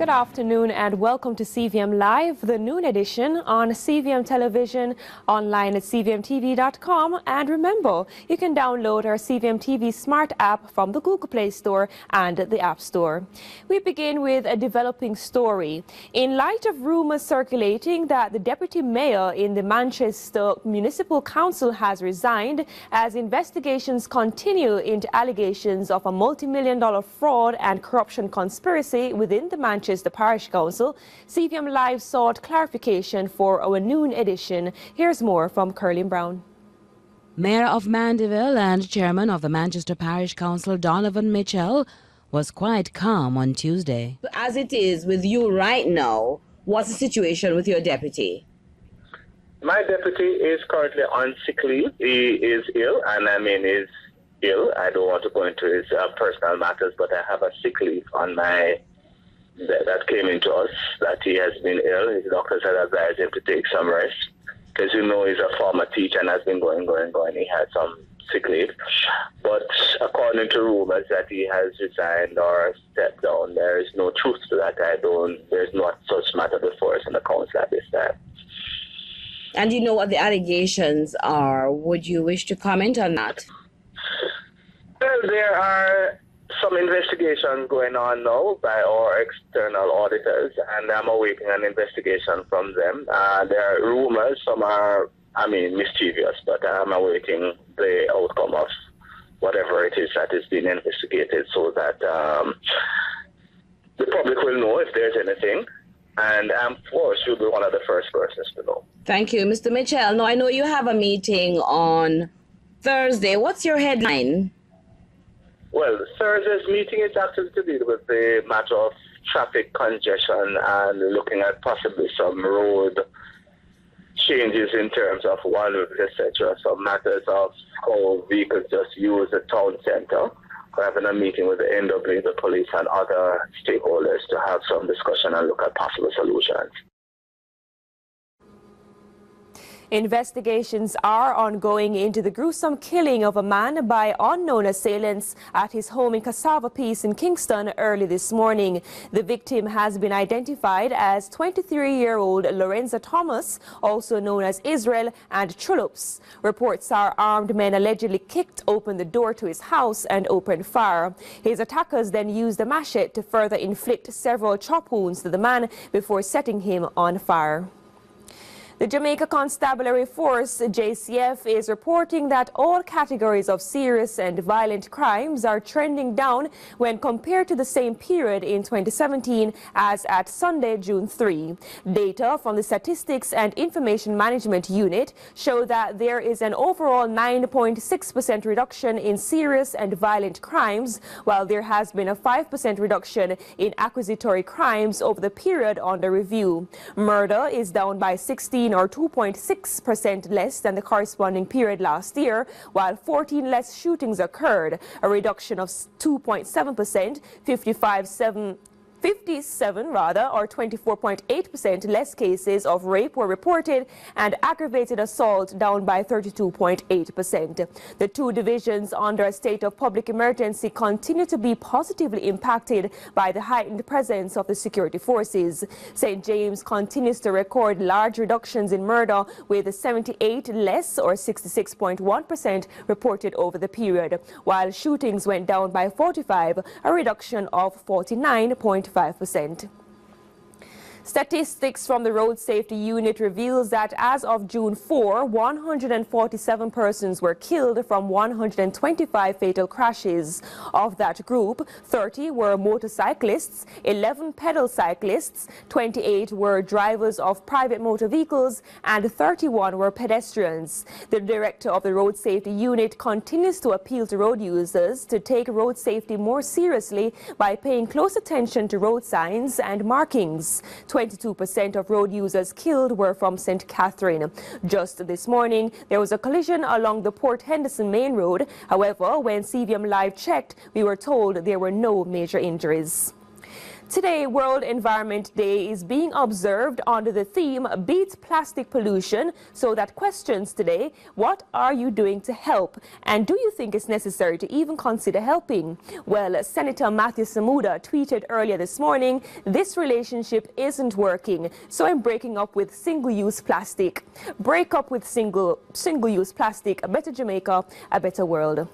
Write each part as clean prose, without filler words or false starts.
Good afternoon and welcome to CVM Live, the noon edition on CVM Television, online at cvmtv.com. And remember, you can download our CVM TV Smart app from the Google Play Store and the App Store. We begin with a developing story. In light of rumors circulating that the Deputy Mayor in the Manchester Municipal Council has resigned as investigations continue into allegations of a multi-million-dollar fraud and corruption conspiracy within the Manchester Parish Council, CVM Live sought clarification for our noon edition. Here's more from Curlin Brown. Mayor of Mandeville and Chairman of the Manchester Parish Council, Donovan Mitchell, was quite calm on Tuesday. As it is with you right now, what's the situation with your deputy? My deputy is currently on sick leave. He is ill, and he's ill. I don't want to go into his personal matters, but I have a sick leave on that came into us, that he has been ill. His doctors had advised him to take some rest. Because you know he's a former teacher and has been going. He had some sick leave. But according to rumors that he has resigned or stepped down, there is no truth to that. There's not such matter before us in the council at this time. And you know what the allegations are. Would you wish to comment on that? Well, there are some investigations going on now by our external auditors, and I'm awaiting an investigation from them. There are rumors, some are, mischievous, but I'm awaiting the outcome of whatever it is that is being investigated so that the public will know if there's anything, and I'm sure she'll be one of the first persons to know. Thank you, Mr. Mitchell. Now, I know you have a meeting on Thursday. What's your headline? Well, Thursday's meeting is actually to deal with the matter of traffic congestion and looking at possibly some road changes in terms of one route, etc. Some matters of how vehicles just use the town centre. We're having a meeting with the NWA, the police, and other stakeholders to have some discussion and look at possible solutions. Investigations are ongoing into the gruesome killing of a man by unknown assailants at his home in Cassava Peace in Kingston early this morning. The victim has been identified as 23-year-old Lorenza Thomas, also known as Israel and Trollops. Reports are armed men allegedly kicked open the door to his house and opened fire. His attackers then used a machete to further inflict several chop wounds to the man before setting him on fire. The Jamaica Constabulary Force, JCF, is reporting that all categories of serious and violent crimes are trending down when compared to the same period in 2017 as at Sunday, June 3. Data from the Statistics and Information Management Unit show that there is an overall 9.6% reduction in serious and violent crimes, while there has been a 5% reduction in accusatory crimes over the period under review. Murder is down by 16 or 2.6% less than the corresponding period last year, while 14 less shootings occurred, a reduction of 2.7%, 57 or 24.8% less cases of rape were reported, and aggravated assault down by 32.8%. The two divisions under a state of public emergency continue to be positively impacted by the heightened presence of the security forces. St. James continues to record large reductions in murder, with 78 less or 66.1% reported over the period, while shootings went down by 45, a reduction of 49.5%. Statistics from the Road Safety Unit reveals that as of June 4, 147 persons were killed from 125 fatal crashes. Of that group, 30 were motorcyclists, 11 pedal cyclists, 28 were drivers of private motor vehicles, and 31 were pedestrians. The director of the Road Safety Unit continues to appeal to road users to take road safety more seriously by paying close attention to road signs and markings. 22% of road users killed were from St. Catherine. Just this morning, there was a collision along the Port Henderson Main Road. However, when CVM Live checked, we were told there were no major injuries. Today, World Environment Day is being observed under the theme Beat Plastic Pollution. So that questions today, what are you doing to help? And do you think it's necessary to even consider helping? Well, Senator Matthew Samuda tweeted earlier this morning, this relationship isn't working, so I'm breaking up with single-use plastic. Break up with single-use plastic, a better Jamaica, a better world.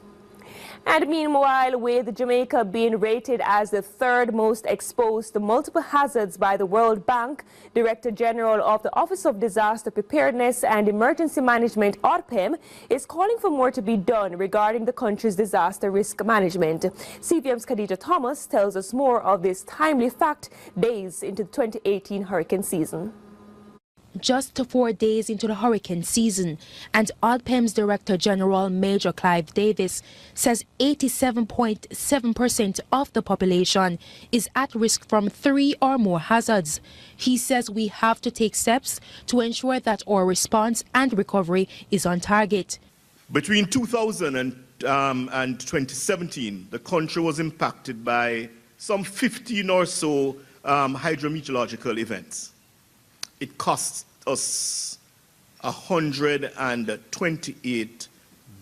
And meanwhile, with Jamaica being rated as the third most exposed to multiple hazards by the World Bank, Director General of the Office of Disaster Preparedness and Emergency Management, ODPEM, is calling for more to be done regarding the country's disaster risk management. CVM's Khadija Thomas tells us more of this timely fact days into the 2018 hurricane season. Just 4 days into the hurricane season, and ODPEM's Director General Major Clive Davis says 87.7% of the population is at risk from 3 or more hazards. He says we have to take steps to ensure that our response and recovery is on target. Between 2000 and 2017, the country was impacted by some 15 or so hydrometeorological events. It cost us 128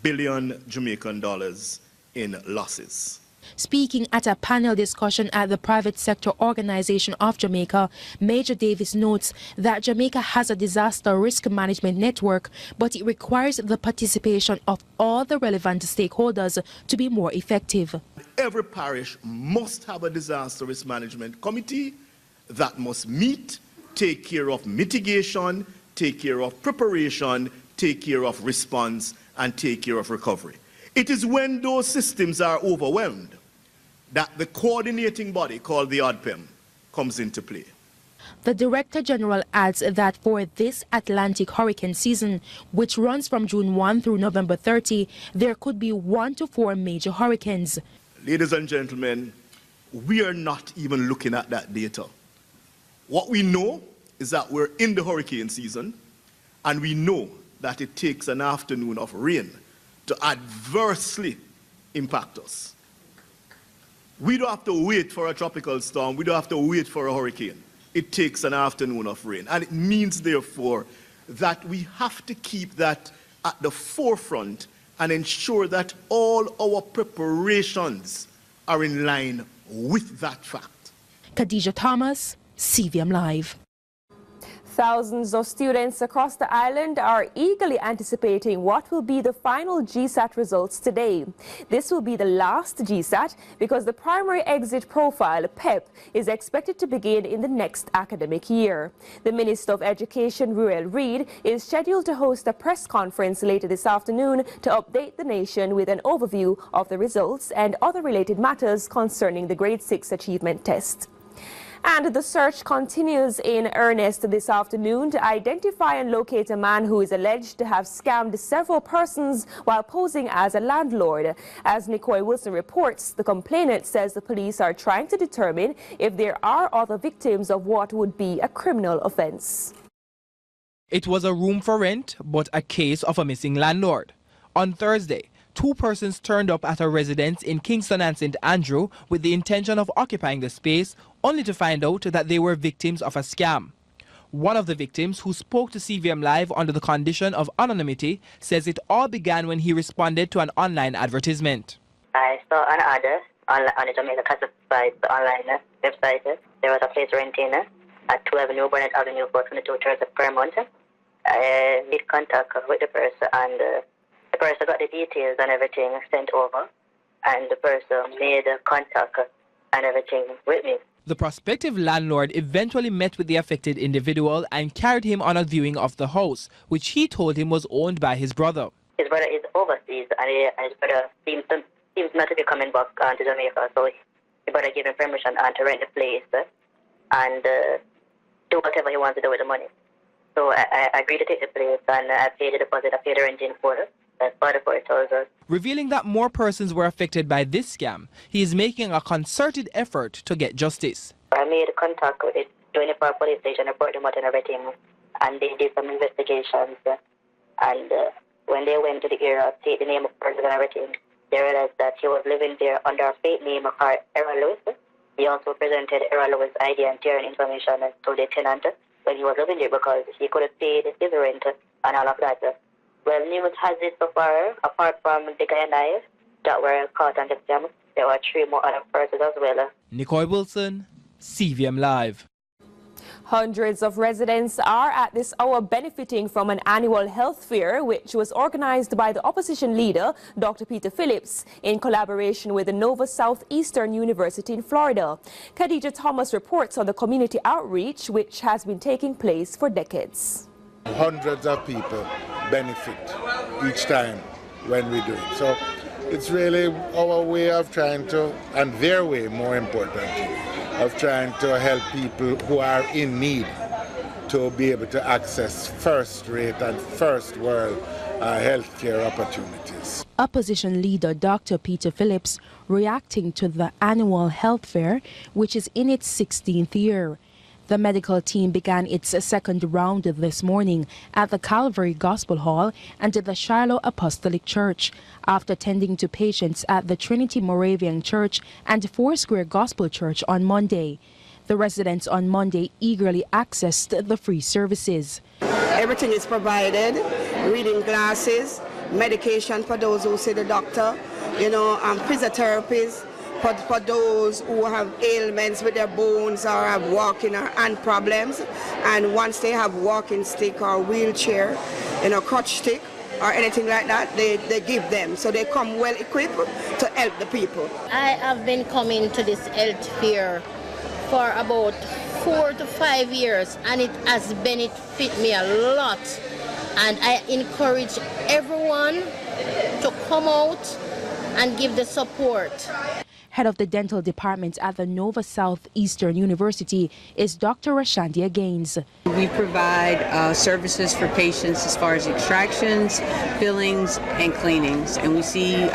billion Jamaican dollars in losses. Speaking at a panel discussion at the Private Sector Organization of Jamaica, Major Davis notes that Jamaica has a disaster risk management network, but it requires the participation of all the relevant stakeholders to be more effective. Every parish must have a disaster risk management committee that must meet, take care of mitigation, take care of preparation, take care of response, and take care of recovery. It is when those systems are overwhelmed that the coordinating body called the ODPEM comes into play. The Director General adds that for this Atlantic hurricane season, which runs from June 1 through November 30, there could be 1 to 4 major hurricanes. Ladies and gentlemen, we are not even looking at that data. What we know is that we're in the hurricane season, and we know that it takes an afternoon of rain to adversely impact us. We don't have to wait for a tropical storm. We don't have to wait for a hurricane. It takes an afternoon of rain. And it means, therefore, that we have to keep that at the forefront and ensure that all our preparations are in line with that fact. Khadija Thomas, CVM Live. Thousands of students across the island are eagerly anticipating what will be the final GSAT results today. This will be the last GSAT because the primary exit profile, PEP, is expected to begin in the next academic year. The Minister of Education, Ruel Reid, is scheduled to host a press conference later this afternoon to update the nation with an overview of the results and other related matters concerning the Grade 6 Achievement Test. And the search continues in earnest this afternoon to identify and locate a man who is alleged to have scammed several persons while posing as a landlord. As Nicoy Wilson reports, the complainant says the police are trying to determine if there are other victims of what would be a criminal offense. It was a room for rent, but a case of a missing landlord. On Thursday, 2 persons turned up at a residence in Kingston and St. Andrew with the intention of occupying the space, only to find out that they were victims of a scam. One of the victims, who spoke to CVM Live under the condition of anonymity, says it all began when he responded to an online advertisement. I saw an ad on the Jamaica classified online website. There was a place renting at 2 Avenue, Burnett Avenue for $22 per month. I made contact with the person, and the person got the details and everything sent over, and the person made contact and everything with me. The prospective landlord eventually met with the affected individual and carried him on a viewing of the house, which he told him was owned by his brother. His brother is overseas, and his brother seems not to be coming back to Jamaica, so his brother gave him permission to rent the place and do whatever he wants to do with the money. So I agreed to take the place, and I paid the deposit, I paid the rent in full. Revealing that more persons were affected by this scam, he is making a concerted effort to get justice. I made contact with the 24 police station, I brought them out and everything, and they did some investigations. And when they went to the area, take the name of the person and everything, they realized that he was living there under a fake name of Errol Lewis, He also presented irrelevant ID and tearing information to the tenant when he was living there because he could have paid his rent and all of that. Well, news has it so far, apart from the guy and I that were caught on the scam, there were 3 more other persons as well. Nicole Wilson, CVM Live. Hundreds of residents are at this hour benefiting from an annual health fair which was organized by the opposition leader, Dr. Peter Phillips, in collaboration with the Nova Southeastern University in Florida. Khadija Thomas reports on the community outreach which has been taking place for decades. Hundreds of people benefit each time when we do it. So it's really our way of trying to, and their way more importantly, of trying to help people who are in need to be able to access first-rate and first-world healthcare opportunities. Opposition leader Dr. Peter Phillips reacting to the annual health fair, which is in its 16th year. The medical team began its second round this morning at the Calvary Gospel Hall and at the Shiloh Apostolic Church, after tending to patients at the Trinity Moravian Church and Foursquare Gospel Church on Monday. The residents on Monday eagerly accessed the free services. Everything is provided, reading glasses, medication for those who see the doctor, physiotherapies, for those who have ailments with their bones or have walking or hand problems, and once they have walking stick or wheelchair, crutch stick or anything like that, they give them. So they come well equipped to help the people. I have been coming to this health fair for about 4 to 5 years, and it has benefited me a lot. And I encourage everyone to come out and give the support. Head of the dental department at the Nova Southeastern University is Dr. Rashandia Gaines. We provide services for patients as far as extractions, fillings, and cleanings. And we see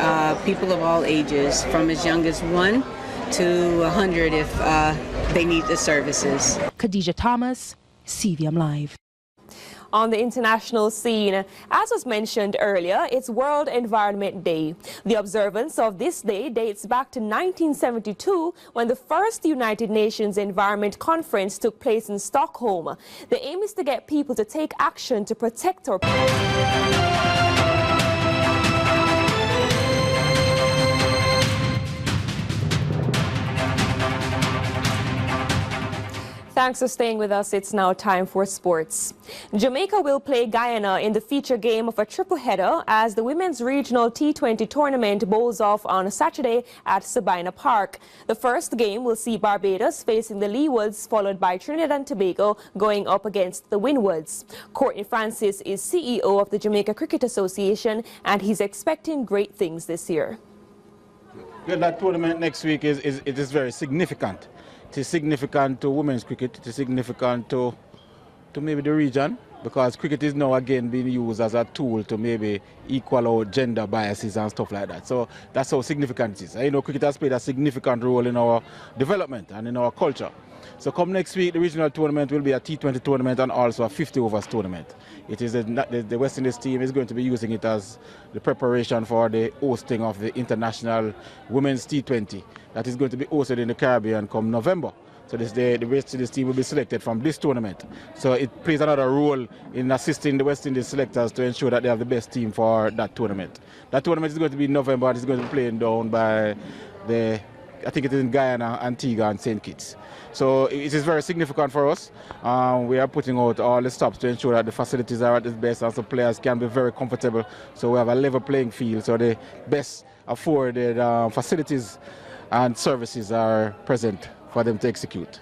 people of all ages, from as young as 1 to 100 if they need the services. Khadija Thomas, CVM Live. On the international scene, as was mentioned earlier, it's World Environment Day. The observance of this day dates back to 1972 when the first United Nations Environment Conference took place in Stockholm. The aim is to get people to take action to protect our Thanks for staying with us. It's now time for sports. Jamaica will play Guyana in the feature game of a triple header as the Women's Regional T20 tournament bowls off on Saturday at Sabina Park. The first game will see Barbados facing the Leewoods, followed by Trinidad and Tobago going up against the Windwards. Courtney Francis is CEO of the Jamaica Cricket Association, and he's expecting great things this year. Yeah, that tournament next week is very significant. It is significant to women's cricket, it is significant to maybe the region, because cricket is now again being used as a tool to maybe equal out gender biases and stuff like that. So that's how significant it is. Cricket has played a significant role in our development and in our culture. So come next week, the regional tournament will be a T20 tournament and also a 50 overs tournament. It is the West Indies team is going to be using it as the preparation for the hosting of the International Women's T20 that is going to be hosted in the Caribbean come November. So the West Indies team will be selected from this tournament. So it plays another role in assisting the West Indies selectors to ensure that they have the best team for that tournament. That tournament is going to be in November and it's going to be playing down by I think it is in Guyana, Antigua and St. Kitts. So it is very significant for us. We are putting out all the stops to ensure that the facilities are at the best and so players can be very comfortable. So we have a level playing field, so the best afforded facilities and services are present for them to execute.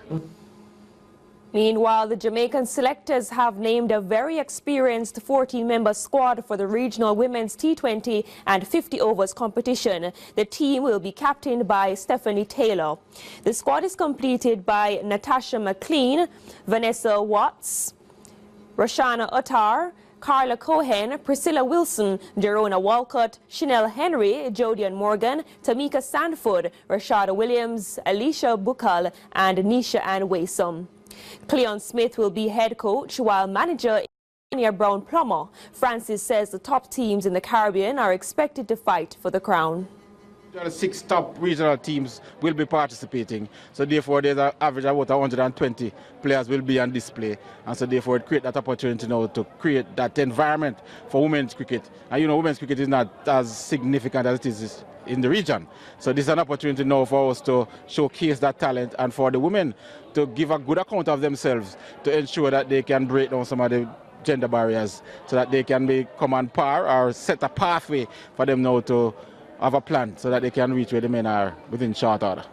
Meanwhile, the Jamaican selectors have named a very experienced 14-member squad for the regional women's T20 and 50 overs competition. The team will be captained by Stephanie Taylor. The squad is completed by Natasha McLean, Vanessa Watts, Roshana Uttar, Carla Cohen, Priscilla Wilson, Jerona Walcott, Chanel Henry, Jodian Morgan, Tamika Sanford, Rashada Williams, Alicia Bukal, and Nisha Ann Waysome. Cleon Smith will be head coach, while manager is Brown Plummer. Francis says the top teams in the Caribbean are expected to fight for the crown. The 6 top regional teams will be participating, so therefore there's an average of about 120 players will be on display, and so therefore it create that opportunity now to create that environment for women's cricket. And you know, women's cricket is not as significant as it is in the region, so this is an opportunity now for us to showcase that talent and for the women to give a good account of themselves to ensure that they can break down some of the gender barriers so that they can become on par or set a pathway for them now to have a plan so that they can reach where the men are within short order.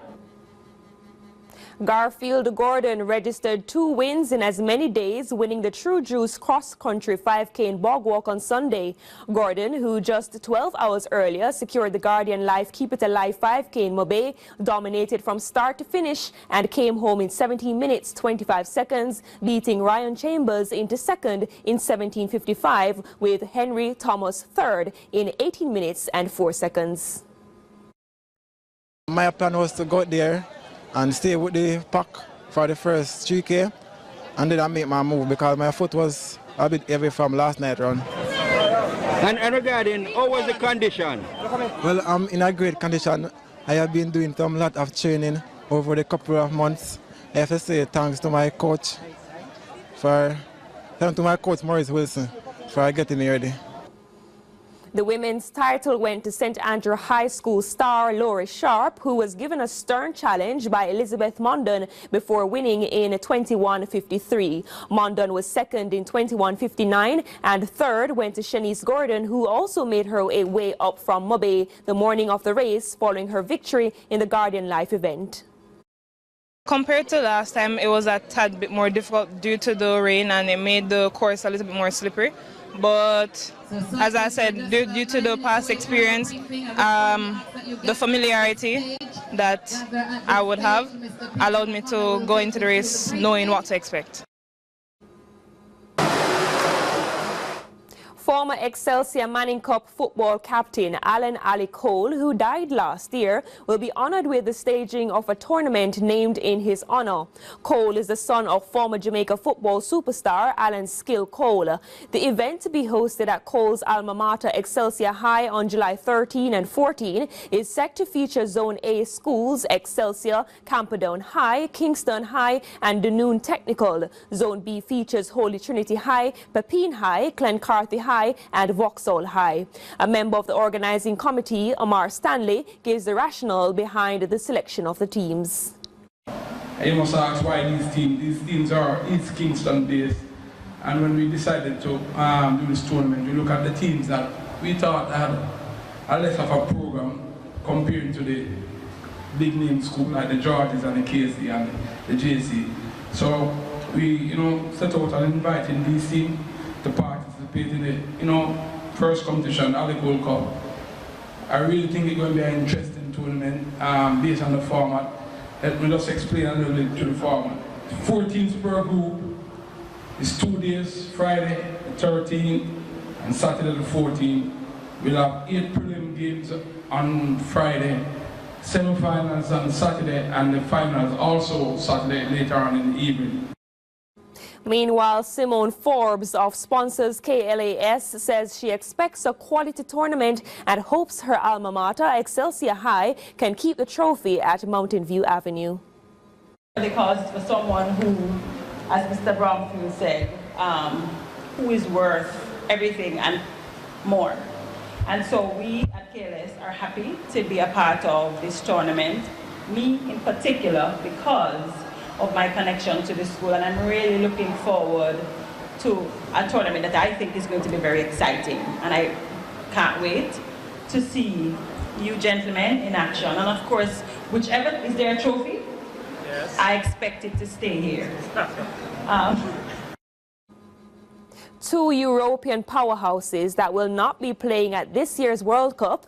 Garfield Gordon registered 2 wins in as many days, winning the True Juice cross-country 5K in Bog Walk on Sunday. Gordon, who just 12 hours earlier secured the Guardian Life Keep It Alive 5K in Mobay, dominated from start to finish and came home in 17 minutes 25 seconds, beating Ryan Chambers into second in 17:55 with Henry Thomas third in 18 minutes and 4 seconds. My plan was to go out there and stay with the pack for the first 3K, and then I make my move because my foot was a bit heavy from last night run. And regarding, how was the condition? Well, I'm in a great condition. I have been doing a lot of training over the couple of months. I have to say thanks to my coach, Maurice Wilson, for getting me ready. The women's title went to St. Andrew High School star Laurie Sharp, who was given a stern challenge by Elizabeth Mondon before winning in 21:53. Mondon was second in 21:59, and third went to Shanice Gordon, who also made her way up from Mobay the morning of the race following her victory in the Guardian Life event. Compared to last time, it was a tad bit more difficult due to the rain, and it made the course a little bit more slippery. But as I said, due to the past experience, the familiarity that I would have allowed me to go into the race knowing what to expect. Former Excelsior Manning Cup football captain Alan Ali Cole, who died last year, will be honored with the staging of a tournament named in his honor. Cole is the son of former Jamaica football superstar Alan Skill Cole. The event, to be hosted at Cole's alma mater Excelsior High on July 13 and 14, is set to feature Zone A schools Excelsior, Camperdown High, Kingston High and Dunoon Technical. Zone B features Holy Trinity High, Pepin High, Clancarthy High and Vauxhall High. A member of the organizing committee, Amar Stanley, gives the rationale behind the selection of the teams. You must ask why these teams are East Kingston based, and when we decided to do this tournament, we look at the teams that we thought had a less of a program compared to the big name schools like the Georges and the KC and the JC. So we set out and inviting these teams to participate in the first competition, Ali Gold Cup. I really think it's going to be an interesting tournament based on the format. Let me just explain a little bit to the format. 14 per group. It's 2 days, Friday the 13th and Saturday the 14th. We'll have 8 prelim games on Friday, semi-finals on Saturday, and the finals also Saturday later on in the evening. Meanwhile, Simone Forbes of sponsors KLAS says she expects a quality tournament and hopes her alma mater, Excelsior High, can keep the trophy at Mountain View Avenue. Because it's for someone who, as Mr. Bromfield said, who is worth everything and more. And so we at KLS are happy to be a part of this tournament, me in particular, because of my connection to the school, and I'm really looking forward to a tournament that I think is going to be very exciting, and I can't wait to see you gentlemen in action. And of course, whichever, is there a trophy? Yes. I expect it to stay here. 2 European powerhouses that will not be playing at this year's World Cup